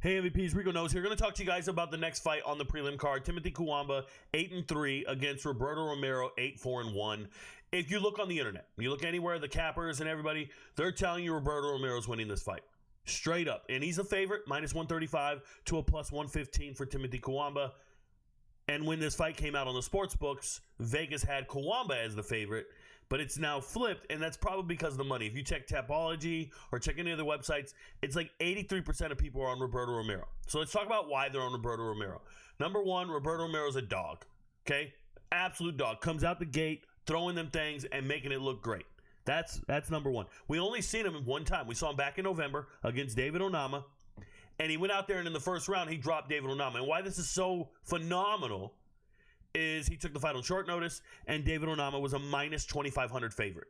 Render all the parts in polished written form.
Hey MVPs, Rico Knows here. Going to talk to you guys about the next fight on the prelim card. Timothy Cuamba, 8-3 against Roberto Romero, 8-4-1. If you look on the internet, you look anywhere, the cappers and everybody, they're telling you Roberto Romero's winning this fight. Straight up. And he's a favorite, minus 135 to a plus 115 for Timothy Cuamba. And when this fight came out on the sports books, Vegas had Cuamba as the favorite, but it's now flipped, and that's probably because of the money. If you check Tapology or check any other websites, it's like 83% of people are on Roberto Romero. So let's talk about why they're on Roberto Romero. Number one, Roberto Romero's a dog, okay? Absolute dog. Comes out the gate, throwing them things and making it look great. That's number one. We only seen him one time. We saw him back in November against David Onama, and he went out there, and in the first round, he dropped David Onama. And why this is so phenomenal is he took the fight on short notice, and David Onama was a minus 2,500 favorite.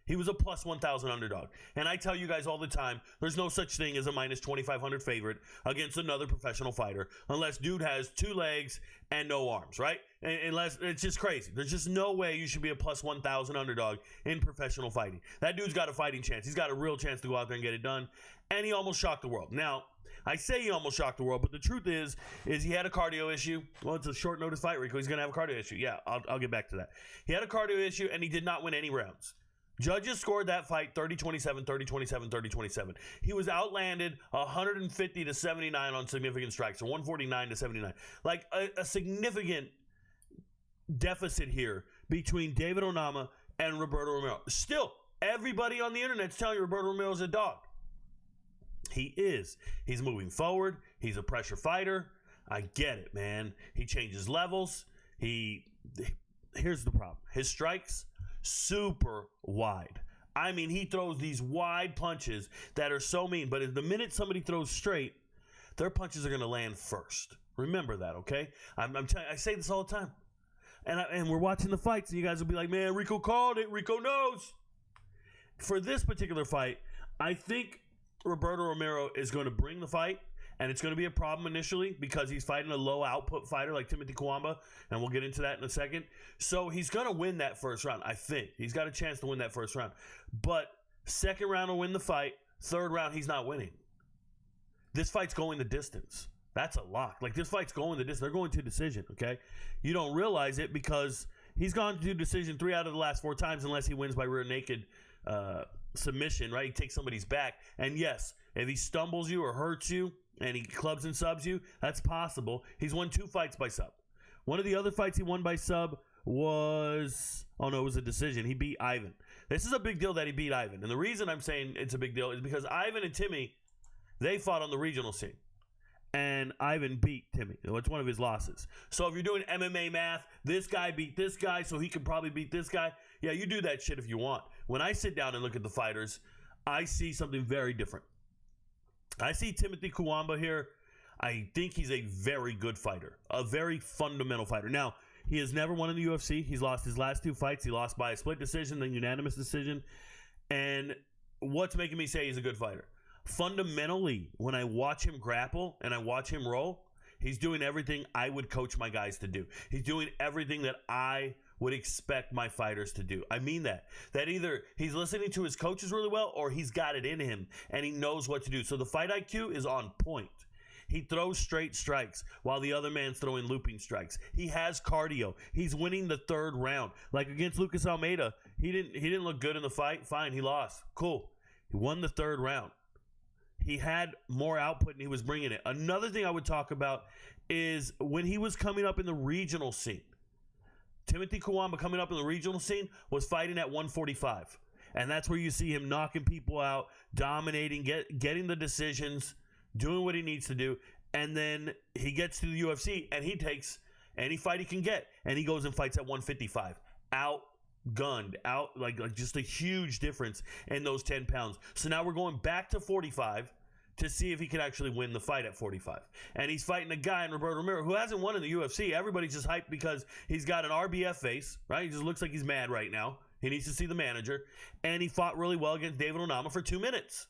He was a plus 1,000 underdog. And I tell you guys all the time, there's no such thing as a minus 2,500 favorite against another professional fighter unless dude has two legs and no arms, right? Unless it's just crazy. There's just no way you should be a plus 1,000 underdog in professional fighting. That dude's got a fighting chance. He's got a real chance to go out there and get it done. And he almost shocked the world. Now, I say he almost shocked the world, but the truth is he had a cardio issue. Well, it's a short notice fight, Rico. He's going to have a cardio issue. Yeah, I'll get back to that. He had a cardio issue, and he did not win any rounds. Judges scored that fight 30-27, 30-27, 30-27. He was outlanded 150 to 79 on significant strikes, or 149 to 79. Like a significant deficit here between David Onama and Roberto Romero. Still, everybody on the internet's telling you Roberto Romero's a dog. He is. He's moving forward. He's a pressure fighter. I get it, man. He changes levels. Here's the problem. His strikes, super wide. I mean, he throws these wide punches that are so mean. But the minute somebody throws straight, their punches are going to land first. Remember that, okay? I say this all the time. And we're watching the fights, and you guys will be like, man, Rico called it. Rico knows. For this particular fight, I think Roberto Romero is going to bring the fight, and it's going to be a problem initially because he's fighting a low output fighter like Timothy Cuamba, and we'll get into that in a second. So he's going to win that first round, I think. He's got a chance to win that first round. But second round will win the fight. Third round, he's not winning. This fight's going the distance. That's a lock. Like, this fight's going the distance. They're going to decision, okay? You don't realize it because he's gone to decision 3 out of the last 4 times unless he wins by rear naked submission, right? He takes somebody's back. And yes, if he stumbles you or hurts you and he clubs and subs you, that's possible. He's won 2 fights by sub. One of the other fights he won by sub was, it was a decision. He beat Ivan. This is a big deal that he beat Ivan. And the reason I'm saying it's a big deal is because Ivan and Timmy, they fought on the regional scene. And Ivan beat Timmy. It's one of his losses. So if you're doing MMA math, this guy beat this guy, so he can probably beat this guy. Yeah, you do that shit if you want. When I sit down and look at the fighters, I see something very different. I see Timothy Cuamba here. I think he's a very good fighter, a very fundamental fighter. Now, he has never won in the UFC. He's lost his last 2 fights. He lost by a split decision, then unanimous decision. And what's making me say he's a good fighter? Fundamentally, when I watch him grapple and I watch him roll, he's doing everything I would coach my guys to do. He's doing everything that I would expect my fighters to do. I mean that either he's listening to his coaches really well or he's got it in him and he knows what to do. So the fight IQ is on point. He throws straight strikes while the other man's throwing looping strikes. He has cardio. He's winning the 3rd round. Like against Lucas Almeida, he didn't look good in the fight. Fine, he lost. Cool. He won the 3rd round. He had more output and he was bringing it. Another thing I would talk about is when he was coming up in the regional scene. Timothy Cuamba coming up in the regional scene was fighting at 145. And that's where you see him knocking people out, dominating, getting the decisions, doing what he needs to do. And then he gets to the UFC and he takes any fight he can get. And he goes and fights at 155. Outgunned, like just a huge difference in those 10 pounds. So now we're going back to 45 to see if he can actually win the fight at 45. And he's fighting a guy in Roberto Romero who hasn't won in the UFC. Everybody's just hyped because he's got an RBF face, right? He just looks like he's mad right now. He needs to see the manager. And he fought really well against David Onama for 2 minutes.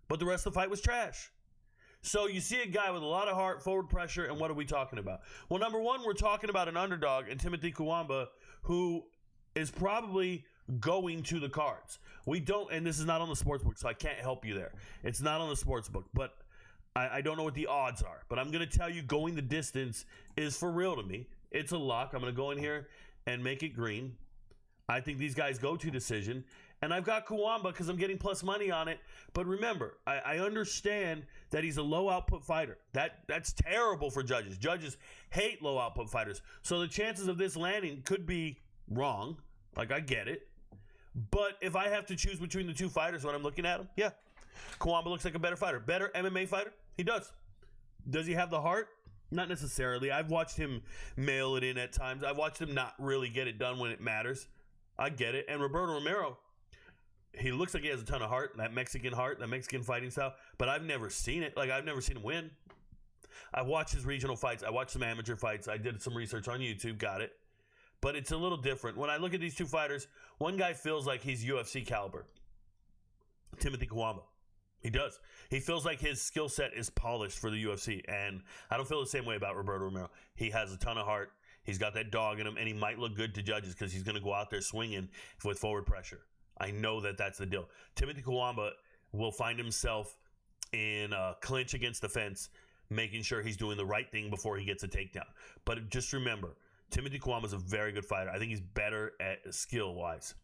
But the rest of the fight was trash. So you see a guy with a lot of heart, forward pressure, and what are we talking about? Well, number one, we're talking about an underdog in Timothy Cuamba who is probably going to the cards. We don't, and this is not on the sports book, so I can't help you there. It's not on the sports book, but I don't know what the odds are, but I'm going to tell you going the distance is for real to me. It's a lock. I'm going to go in here and make it green. I think these guys go to decision. And I've got Cuamba because I'm getting plus money on it. But remember, I understand that he's a low output fighter. That's terrible for judges. Judges hate low output fighters. So the chances of this landing could be wrong. Like, I get it. But if I have to choose between the two fighters when I'm looking at them, yeah, Cuamba looks like a better fighter. Better MMA fighter? He does. Does he have the heart? Not necessarily. I've watched him mail it in at times. I've watched him not really get it done when it matters. I get it. And Roberto Romero, he looks like he has a ton of heart, that Mexican fighting style. But I've never seen it. Like, I've never seen him win. I watched his regional fights. I watched some amateur fights. I did some research on YouTube. Got it. But it's a little different. When I look at these two fighters, one guy feels like he's UFC caliber. Timothy Cuamba. He does. He feels like his skill set is polished for the UFC. And I don't feel the same way about Roberto Romero. He has a ton of heart. He's got that dog in him. And he might look good to judges because he's going to go out there swinging with forward pressure. I know that that's the deal. Timothy Cuamba will find himself in a clinch against the fence, making sure he's doing the right thing before he gets a takedown. But just remember, Timothy Cuamba is a very good fighter. I think he's better at skill-wise.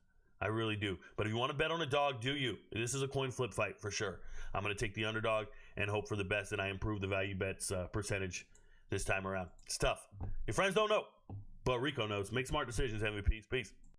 I really do. But if you want to bet on a dog, do you. This is a coin flip fight for sure. I'm going to take the underdog and hope for the best, and I improve the value bets percentage this time around. It's tough. Your friends don't know, but Rico knows. Make smart decisions, MVPs. Peace.